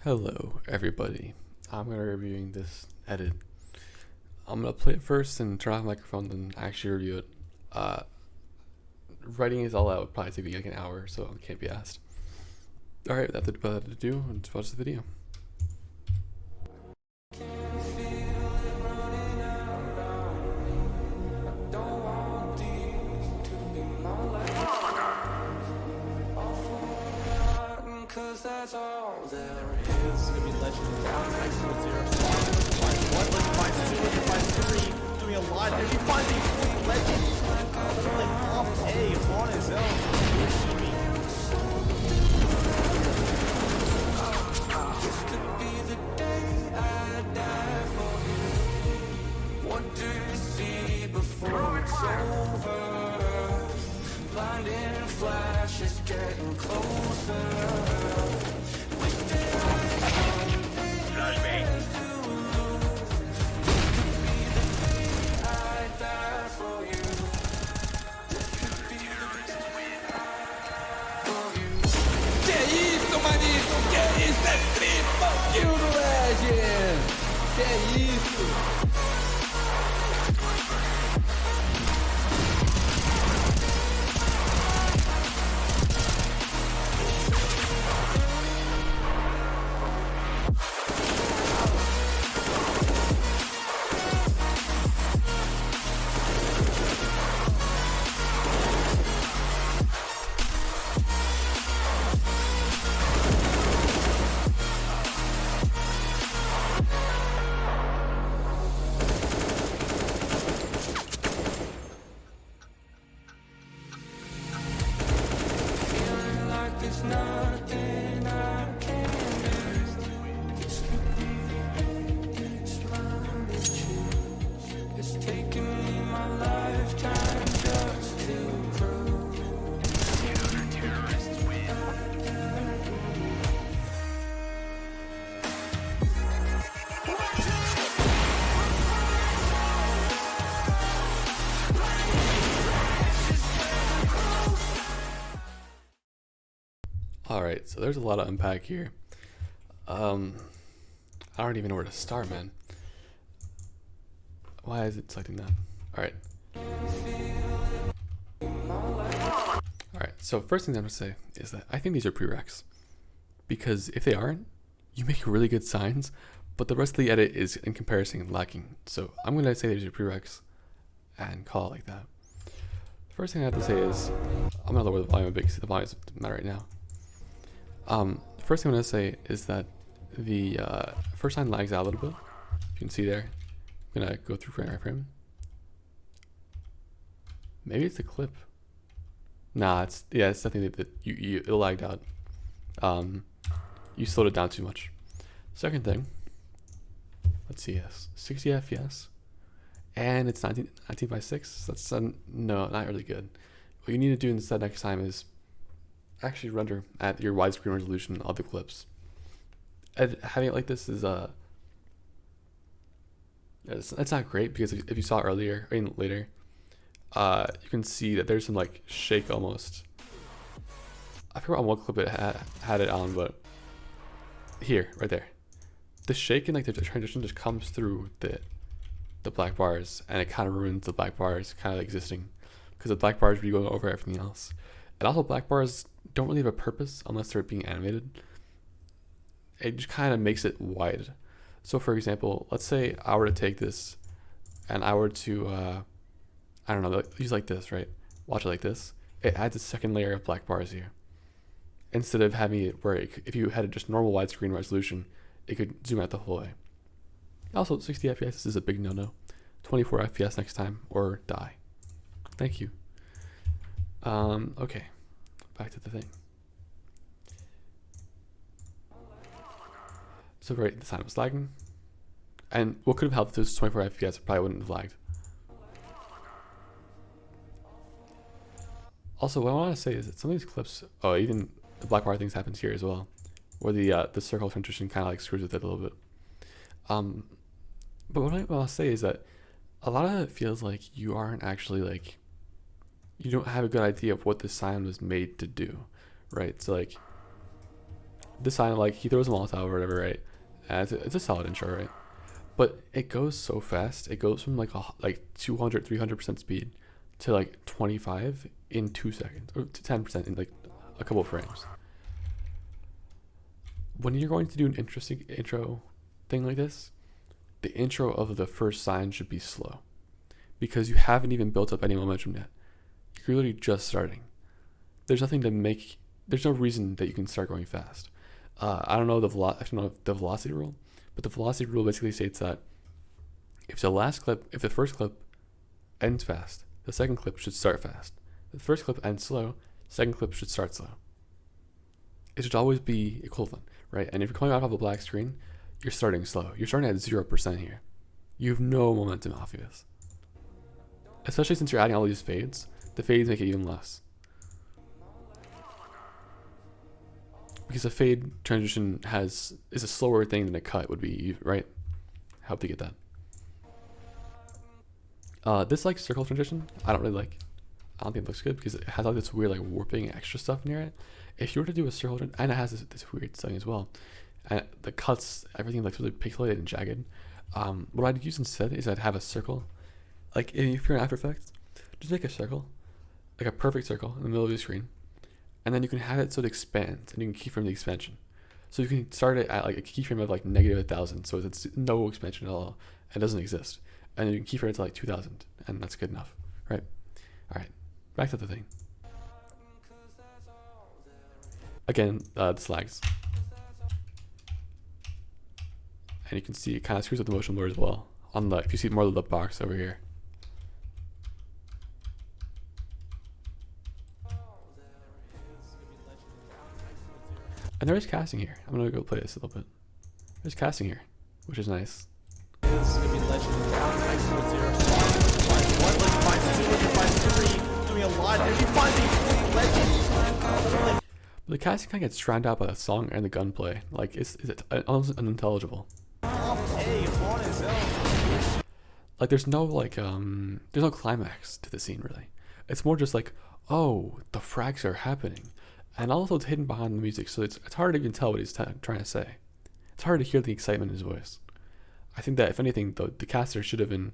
Hello everybody, I'm going to be reviewing this edit. I'm going to play it first and turn off the microphone and actually review it. Writing is all out would probably take me like an hour, so it can't be asked. Alright, without further ado, let's watch the video. That's all there is. This is gonna be legendary. Let's find 2, let's find 3. Doing a lot there. He finds a legend. Pulling off A on his own. This could be the day I die for you. What do you see before it's over? Blinding flashes getting closer. Que isso, é triple kill do Legend! Que isso! There's nothing I can do. This could be it's mine to choose. It's taken me my lifetime just to prove. Alright, so there's a lot of unpack here. I don't even know where to start, man. Why is it selecting that? Alright. Alright, so first thing I'm going to say is that I think these are prereqs. Because if they aren't, you make really good signs, but the rest of the edit is, in comparison, lacking. So I'm going to say these are prereqs and call it like that. The first thing I have to say is, I'm going to lower the volume a bit because the volume doesn't matter right now. The first thing I'm going to say is that the first line lags out a little bit. You can see there. I'm going to go through frame by frame. Maybe it's the clip. Nah, it's definitely that it lagged out. You slowed it down too much. Second thing, let's see, yes, 60 FPS, and it's 19 by 6. That's no, not really good. What you need to do instead next time is actually render at your widescreen resolution of the clips. And having it like this is it's not great, because if you saw earlier, I mean later, you can see that there's some like shake almost. I forgot on what clip it had it on, but here, right there, the shake and like the transition just comes through the black bars, and it kind of ruins the black bars kind of existing, because the black bars be going over everything else. And also, black bars don't really have a purpose unless they're being animated. It just kind of makes it wide. So for example, let's say I were to take this and I were to, I don't know, use like this, right? Watch it like this. It adds a second layer of black bars here. Instead of having it where if you had just normal widescreen resolution, it could zoom out the whole way. Also, 60 FPS is a big no-no. 24 FPS next time or die. Thank you. Okay, back to the thing. So right, the sign was lagging, and what could have helped if this was 24 FPS, it probably wouldn't have lagged. Also, what I want to say is that some of these clips, oh, even the black bar things happens here as well, where the circle transition kind of like screws with it a little bit. But what I want to say is that a lot of it feels like you aren't actually like, you don't have a good idea of what the sign was made to do, right? So like, this sign, like, he throws a Molotov or whatever, right? And it's a solid intro, right? But it goes so fast. It goes from like 200, 300% speed to like 25 in 2 seconds, or to 10% in like a couple of frames. When you're going to do an interesting intro thing like this, the intro of the first sign should be slow, because you haven't even built up any momentum yet. You're literally just starting. There's no reason that you can start going fast. I don't know the velocity rule, but the velocity rule basically states that if the first clip ends fast, the second clip should start fast. If the first clip ends slow, second clip should start slow. It should always be equivalent, right? And if you're coming out of a black screen, you're starting slow. You're starting at 0% here. You have no momentum off of this. Especially since you're adding all these fades, the fades make it even less. Because a fade transition is a slower thing than a cut would be, right? Help to get that. This like circle transition, I don't think it looks good because it has all this weird like warping extra stuff near it. If you were to do a circle, and it has this weird thing as well, and the cuts, everything looks really pixelated and jagged. What I'd use instead is I'd have a circle. Like if you're in After Effects, just make a circle, like a perfect circle in the middle of your screen. And then you can have it so it expands, and you can keyframe the expansion. So you can start it at like a keyframe of like -1000, so it's no expansion at all. It doesn't exist. And then you can keyframe it to like 2000, and that's good enough, right? All right, back to the thing. Again, this lags. And you can see it kind of screws with the motion blur as well. If you see more of the box over here. And there is casting here. I'm gonna go play this a little bit. There's casting here, which is nice. It's gonna be legend. Doing a lot. But the casting kind of gets drowned out by the song and the gunplay. Like it's almost unintelligible. Like there's no climax to the scene really. It's more just like, oh, the frags are happening. And also it's hidden behind the music, so it's hard to even tell what he's trying to say. It's hard to hear the excitement in his voice. I think that if anything, the caster should have been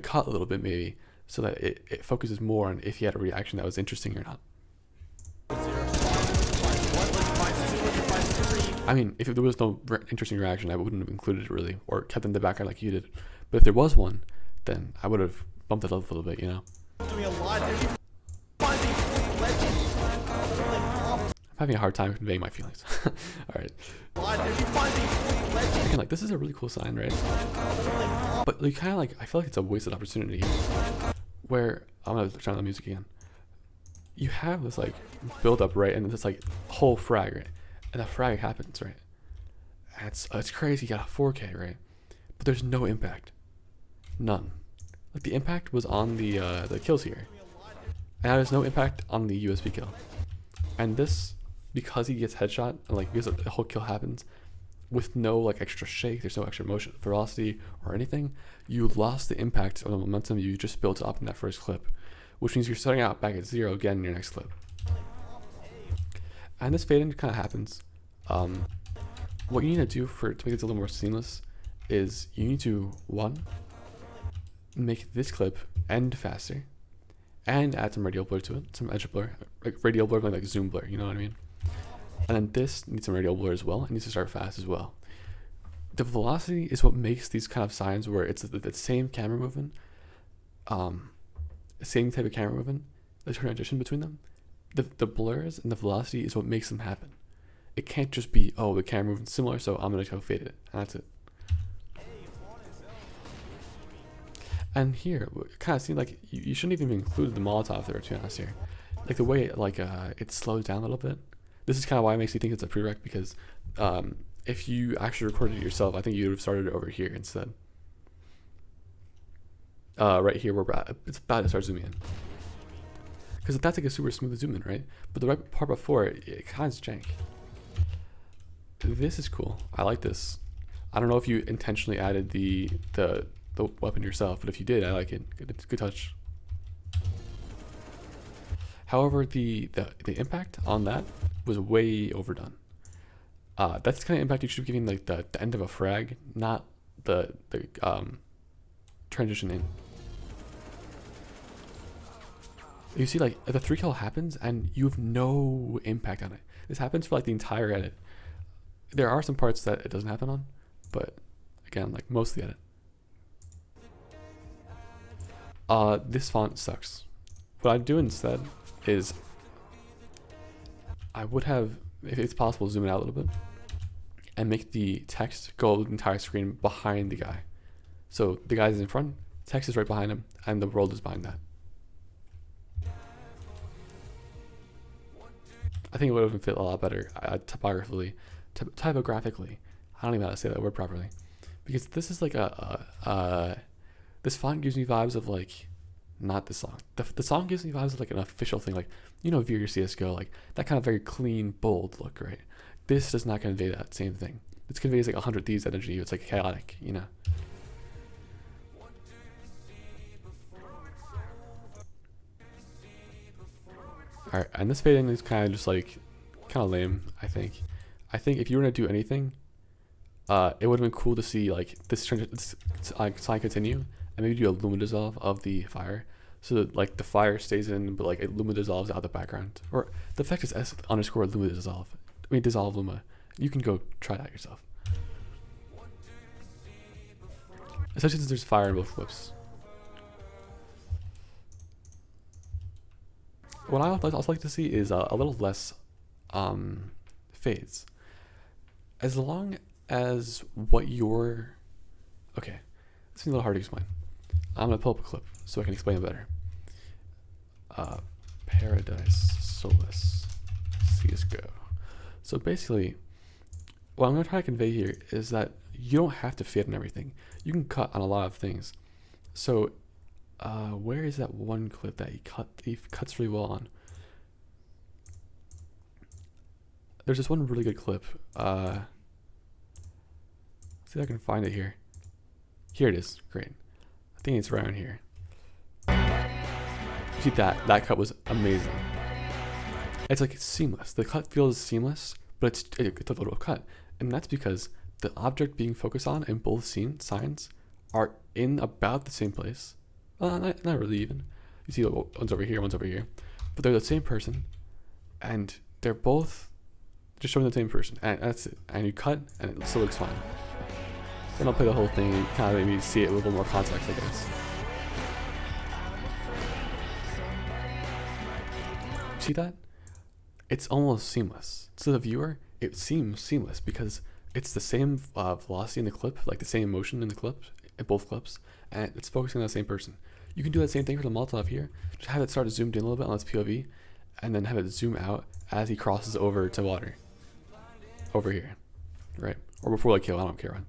cut a little bit maybe, so that it focuses more on if he had a reaction that was interesting or not. I mean, if there was no interesting reaction, I wouldn't have included it really, or kept it in the background like you did. But if there was one, then I would have bumped it up a little bit, you know? Doing a lot. I'm having a hard time conveying my feelings. Alright. Again, like, this is a really cool sign, right? But you kind of like, I feel like it's a wasted opportunity where, I'm going to turn on the music again. You have this like build up, right? And this like whole frag, right? And the frag happens, right? And it's crazy, you got a 4K, right? But there's no impact. None. Like the impact was on the kills here. And there's no impact on the USB kill. And this, because he gets headshot, and like because the whole kill happens with no like extra shake, there's no extra motion, velocity, or anything, you lost the impact of the momentum you just built up in that first clip, which means you're starting out back at 0 again in your next clip. And this fade in kind of happens. What you need to do to make it a little more seamless is you need to, one, make this clip end faster, and add some radial blur to it, some edge blur, like radial blur, like zoom blur, you know what I mean? And then this needs some radial blur as well. It needs to start fast as well. The velocity is what makes these kind of signs where it's the same camera movement, same type of camera movement, the transition between them. The blurs and the velocity is what makes them happen. It can't just be, oh, the camera moving similar, so I'm gonna go fade it, and that's it. And here, it kind of seems like you shouldn't even include the Molotov there, to be honest here. Like the way it slows down a little bit. This is kind of why it makes me think it's a prereq, because if you actually recorded it yourself, I think you would have started it over here instead. Right here, it's about to start zooming in. Because that's like a super smooth zoom in, right? But the right part before it kind of jank. This is cool. I like this. I don't know if you intentionally added the weapon yourself, but if you did, I like it. Good touch. However, the impact on that was way overdone. That's the kind of impact you should be giving like the end of a frag, not the transition in. You see, like the 3 kill happens and you have no impact on it. This happens for like the entire edit. There are some parts that it doesn't happen on, but again, like most of the edit. This font sucks. What I'd do instead is I would have, if it's possible, zoom it out a little bit and make the text go the entire screen behind the guy. So the guy's in front, text is right behind him, and the world is behind that. I think it would have fit a lot better typographically. I don't even know how to say that word properly, because this is like this font gives me vibes of like, not the song. The song gives me vibes of like an official thing, like, you know, Veer CSGO, like that kind of very clean, bold look, right? This does not convey that same thing. This conveys like 100 Thieves energy. It's like chaotic, you know. Alright, and this fading is kind of just like, kind of lame, I think. I think if you were to do anything, it would have been cool to see like this sign continue, and maybe do a luma dissolve of the fire, so that like the fire stays in, but like it luma dissolves out the background. Or the effect is S_luma dissolve. I mean dissolve luma. You can go try that yourself. Especially since there's fire in both flips. What I would also like to see is a little less fades. As long as what you're... Okay, this is a little hard to explain. I'm going to pull up a clip so I can explain it better. Paradise Solace CSGO. So basically, what I'm going to try to convey here is that you don't have to fade on everything. You can cut on a lot of things. So where is that one clip that he cuts really well on? There's this one really good clip. See if I can find it here. Here it is. Great. I think it's around here. See that cut was amazing. It's like seamless. The cut feels seamless, but it's a little cut, and that's because the object being focused on in both signs are in about the same place. Not really even. You see one's over here, but they're the same person, and they're both just showing the same person, and that's it. And you cut, and it still looks fine. Then I'll play the whole thing and kind of maybe see it with a little more context, I guess. See that? It's almost seamless. To the viewer, it seems seamless because it's the same velocity in the clip, like the same motion in the clip, in both clips, and it's focusing on the same person. You can do that same thing for the Molotov here. Just have it start zoomed in a little bit on its POV, and then have it zoom out as he crosses over to water. Over here, right? Or before the kill, I don't care when.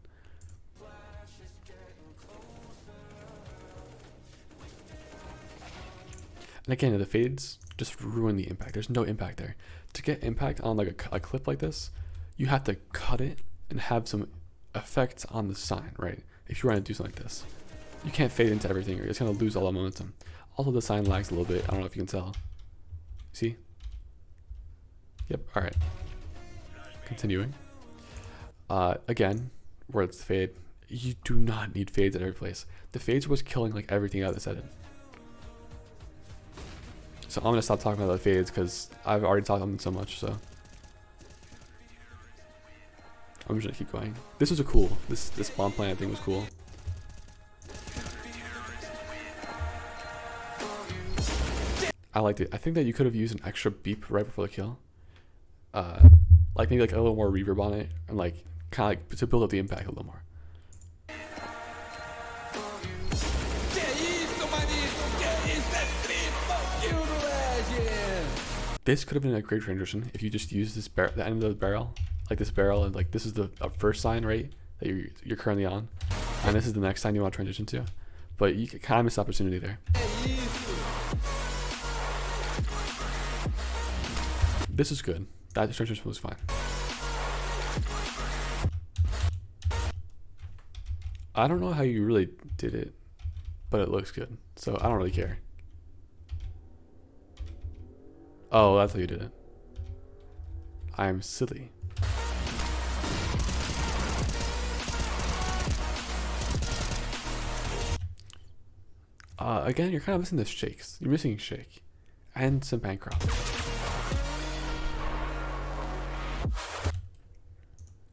And again, the fades just ruin the impact. There's no impact there. To get impact on like a clip like this, you have to cut it and have some effects on the sign, right? If you want to do something like this, you can't fade into everything, or you're just gonna lose all the momentum. Also, the sign lags a little bit. I don't know if you can tell. See? Yep. All right. Continuing. Again, where it's the fade, you do not need fades at every place. The fades was killing like everything out of this edit. So I'm gonna stop talking about the fades because I've already talked about them so much. So I'm just gonna keep going. This was a cool. This bomb planet thing was cool. I liked it. I think that you could have used an extra beep right before the kill. Like maybe like a little more reverb on it, and like kind of like to build up the impact a little more. This could have been a great transition if you just used this the end of the barrel, like this barrel, and like this is the first sign, right, that you're currently on, and this is the next sign you want to transition to. But you kind of missed opportunity there. This is good. That transition was fine. I don't know how you really did it, but it looks good, so I don't really care. Oh, that's how you did it. I'm silly. Again, you're kind of missing the shakes. You're missing shake and some Bancroft.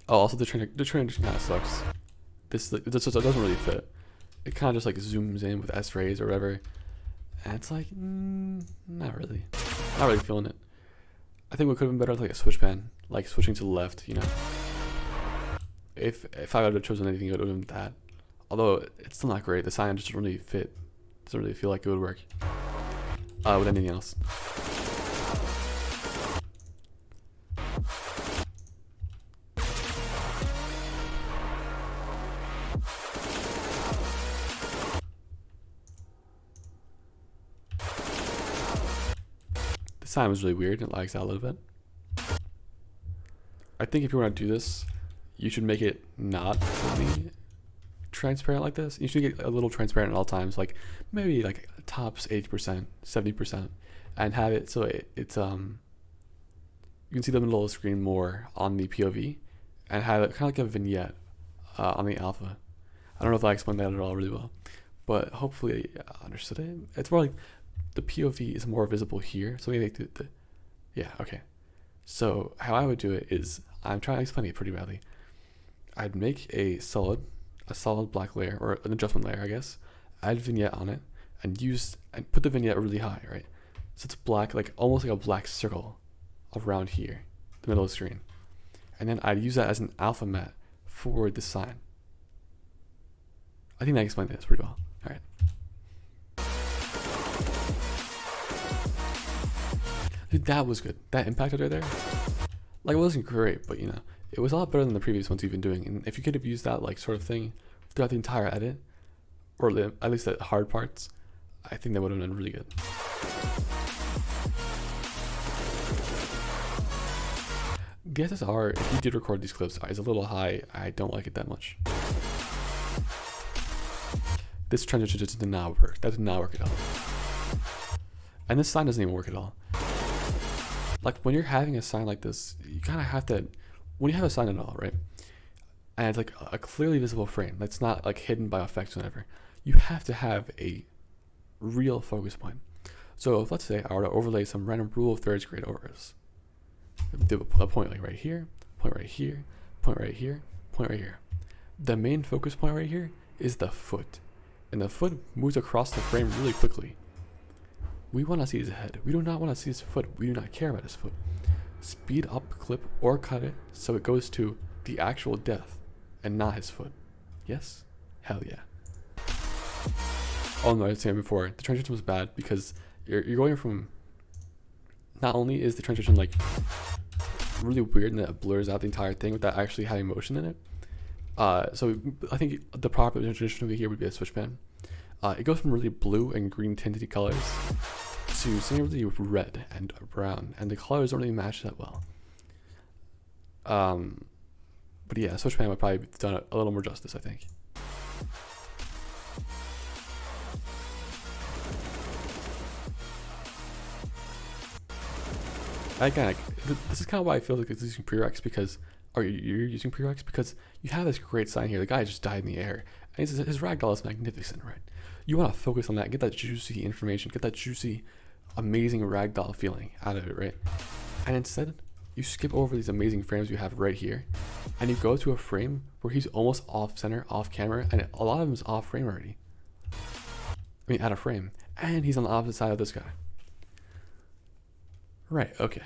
Oh, also the transition kind of sucks. It doesn't really fit. It kind of just like zooms in with S-rays or whatever, and it's like not really feeling it. I think what could have been better is like a switch pan, like switching to the left. You know, if I would have chosen anything, it would have been that. Although it's still not great. The sign just doesn't really fit. Doesn't really feel like it would work with anything else. This time is really weird. It lags out a little bit. I think if you want to do this, you should make it not fully transparent like this. You should get a little transparent at all times, like maybe like tops 80%, 70%, and have it so it's you can see the middle of the screen more on the POV, and have it kind of like a vignette on the alpha. I don't know if I explained that at all really well, but hopefully I understood it. It's more like the POV is more visible here, so maybe yeah, okay. So how I would do it is, I'm trying to explain it pretty badly. I'd make a solid black layer, or an adjustment layer, I guess, add vignette on it, and put the vignette really high, right? So it's black, like almost like a black circle around here, the middle of the screen. And then I'd use that as an alpha matte for the sign. I think that explained this pretty well. All right. Dude, that was good. That impact right there, like, it wasn't great, but you know, it was a lot better than the previous ones you've been doing. And if you could have used that like sort of thing throughout the entire edit, or at least the hard parts, I think that would have been really good. The SSR, if you did record these clips, is a little high. I don't like it that much. This transition just did not work. That did not work at all. And this sign doesn't even work at all. Like, when you're having a sign like this, you kind of have to, when you have a sign at all, right? And it's like a clearly visible frame that's not like hidden by effects or whatever, you have to have a real focus point. So if, let's say I were to overlay some random rule of thirds grade over this, do a point like right here, point right here, point right here, point right here. The main focus point right here is the foot, and the foot moves across the frame really quickly. We want to see his head. We do not want to see his foot. We do not care about his foot. Speed up the clip or cut it so it goes to the actual depth and not his foot. Yes? Hell yeah. Oh no, I was saying before, the transition was bad because you're going from, not only is the transition like really weird and it blurs out the entire thing without actually having motion in it. So I think the proper transition over here would be a switch pan. It goes from really blue and green tinted colors to something really red and brown, and the colors don't really match that well. But yeah, switch pan would probably have done a little more justice, I think. Again, this is kind of why I feel like it's using prereqs, because, or you're using prereqs because you have this great sign here. The guy just died in the air, and his ragdoll is magnificent, right? You want to focus on that, get that juicy information, get that juicy, amazing ragdoll feeling out of it, right? And instead, you skip over these amazing frames you have right here, and you go to a frame where he's almost off center, off camera, and a lot of him is off frame already. I mean, out of frame, and he's on the opposite side of this guy. Right, okay.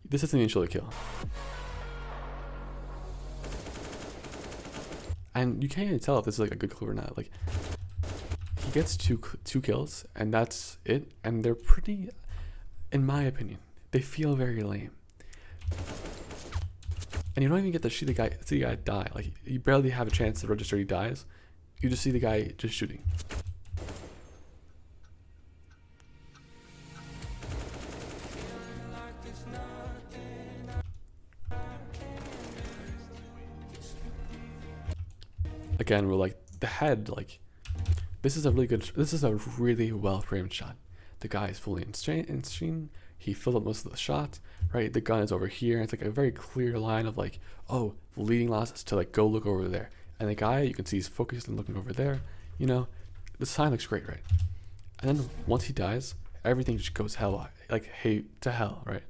This is an initial kill. And you can't even tell if this is like a good clip or not. Like, he gets two kills, and that's it. And they're pretty, in my opinion, they feel very lame. And you don't even get to see the guy die. Like, you barely have a chance to register he dies. You just see the guy just shooting. Again, we're like, the head, like, this is a really well framed shot. The guy is fully in scene. he filled up most of the shots, right? The gun is over here. It's like a very clear line of like, oh, the leading loss is to like go look over there. And the guy, you can see he's focused and looking over there. You know, the sign looks great, right? And then once he dies, everything just goes hell, like hey to hell, right?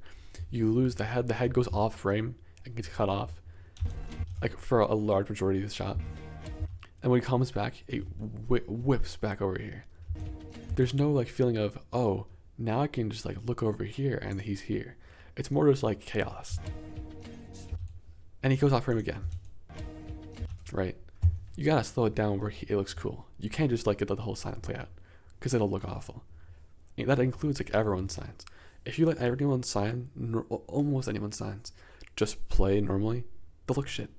You lose the head goes off frame and gets cut off, like for a large majority of the shot. And when he comes back, it whips back over here. There's no like feeling of, oh, now I can just like look over here and he's here. It's more just like chaos. And he goes off frame again, right? You gotta slow it down where it looks cool. You can't just like let the whole sign play out, because it'll look awful. That includes like everyone's signs. If you let everyone's sign, almost anyone's signs, just play normally, they'll look shit.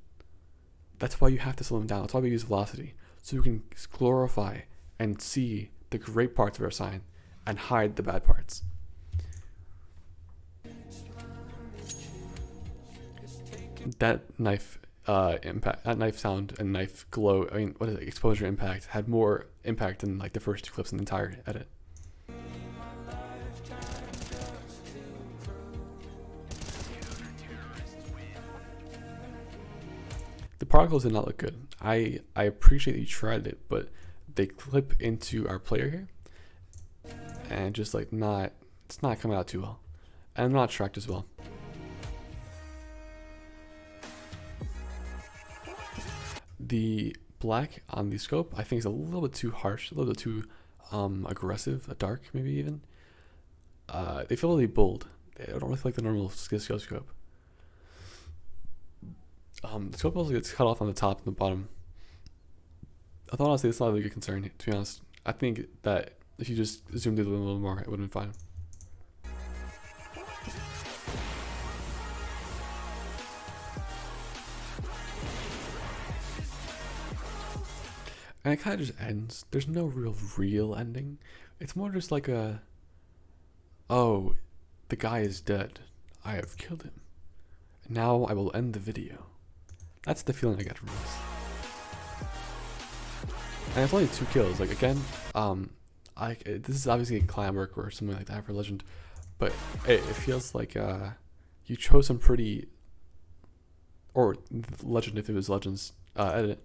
That's why you have to slow them down. That's why we use velocity, so we can glorify and see the great parts of our sign and hide the bad parts. That knife impact, that knife sound and knife glow, I mean, what is it, exposure impact, had more impact than like the first two clips in the entire edit. The particles did not look good. I appreciate that you tried it, but they clip into our player here, and just like it's not coming out too well, and not tracked as well. The black on the scope, I think, is a little bit too harsh, a little bit too aggressive, dark maybe even. They feel really bold. They don't really feel like the normal skill scope. The scope also gets cut off on the top and the bottom. I thought honestly it's not a really good concern, to be honest. I think that if you just zoomed in a little more, it would have been fine. And it kind of just ends. There's no real ending. It's more just like a, oh, the guy is dead. I have killed him. Now I will end the video. That's the feeling I get from this. And it's only 2 kills. Like again, this is obviously a clan work or something like that for Legend, but it feels like you chose some pretty, or Legend if it was Legend's edit,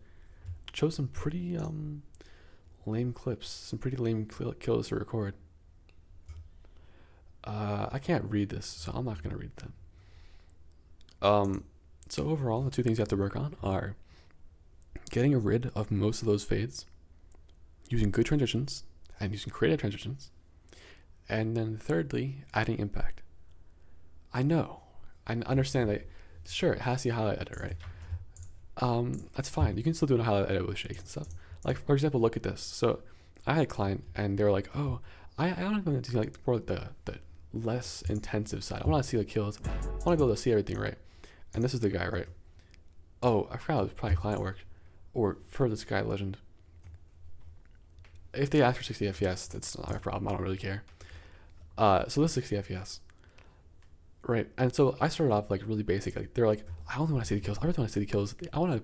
chose some pretty lame clips, some pretty lame kills to record. I can't read this, so I'm not gonna read them. So overall, the 2 things you have to work on are getting rid of most of those fades, using good transitions, and using creative transitions, and then thirdly, adding impact. I know, I understand that, sure, it has the highlight edit, right? That's fine. You can still do a highlight edit with shakes and stuff. Like, for example, look at this. So I had a client, and they were like, oh, I don't want to see like the less intensive side. I want to see the kills. I want to be able to see everything, right? And this is the guy, right? Oh, I forgot it was probably client work, or for this guy Legend. If they ask for 60 FPS, that's not a problem. I don't really care. So this is 60 FPS, right? And so I started off like really basic. Like they're like, I only want to see the kills. I really want to see the kills. I want to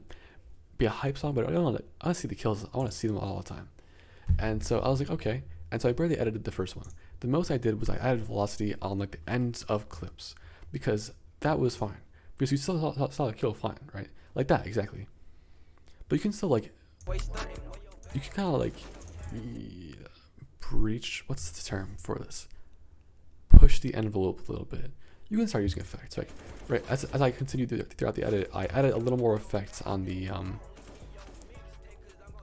be a hype song, but I want to see the kills. I want to see them all the time. And so I was like, okay. And so I barely edited the first one. The most I did was I added velocity on like the ends of clips, because that was fine. Because you still saw the kill fine, right? Like that, exactly. But you can still like, you can kind of like breach, what's the term for this? Push the envelope a little bit. You can start using effects, right? As I continued throughout the edit, I added a little more effects on the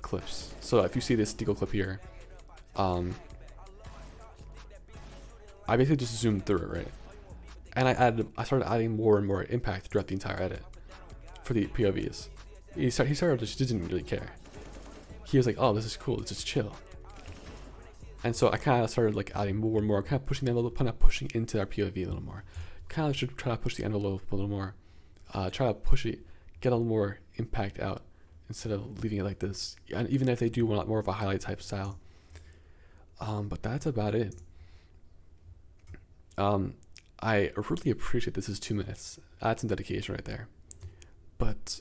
clips. So if you see this Deagle clip here, I basically just zoomed through it, right? And I started adding more and more impact throughout the entire edit for the POVs. He started just didn't really care. He was like, oh, this is cool, let's just chill. And so I kind of started like adding more and more, kind of pushing the envelope, kind of pushing into our POV a little more. Kind of should try to push the envelope a little more. Try to push it, get a little more impact out instead of leaving it like this. And even if they do want more of a highlight type style. But that's about it. I really appreciate this is 2 minutes. That's some dedication right there. But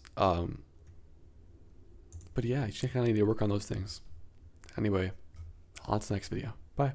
yeah, you kind of need to work on those things. Anyway, on to the next video. Bye.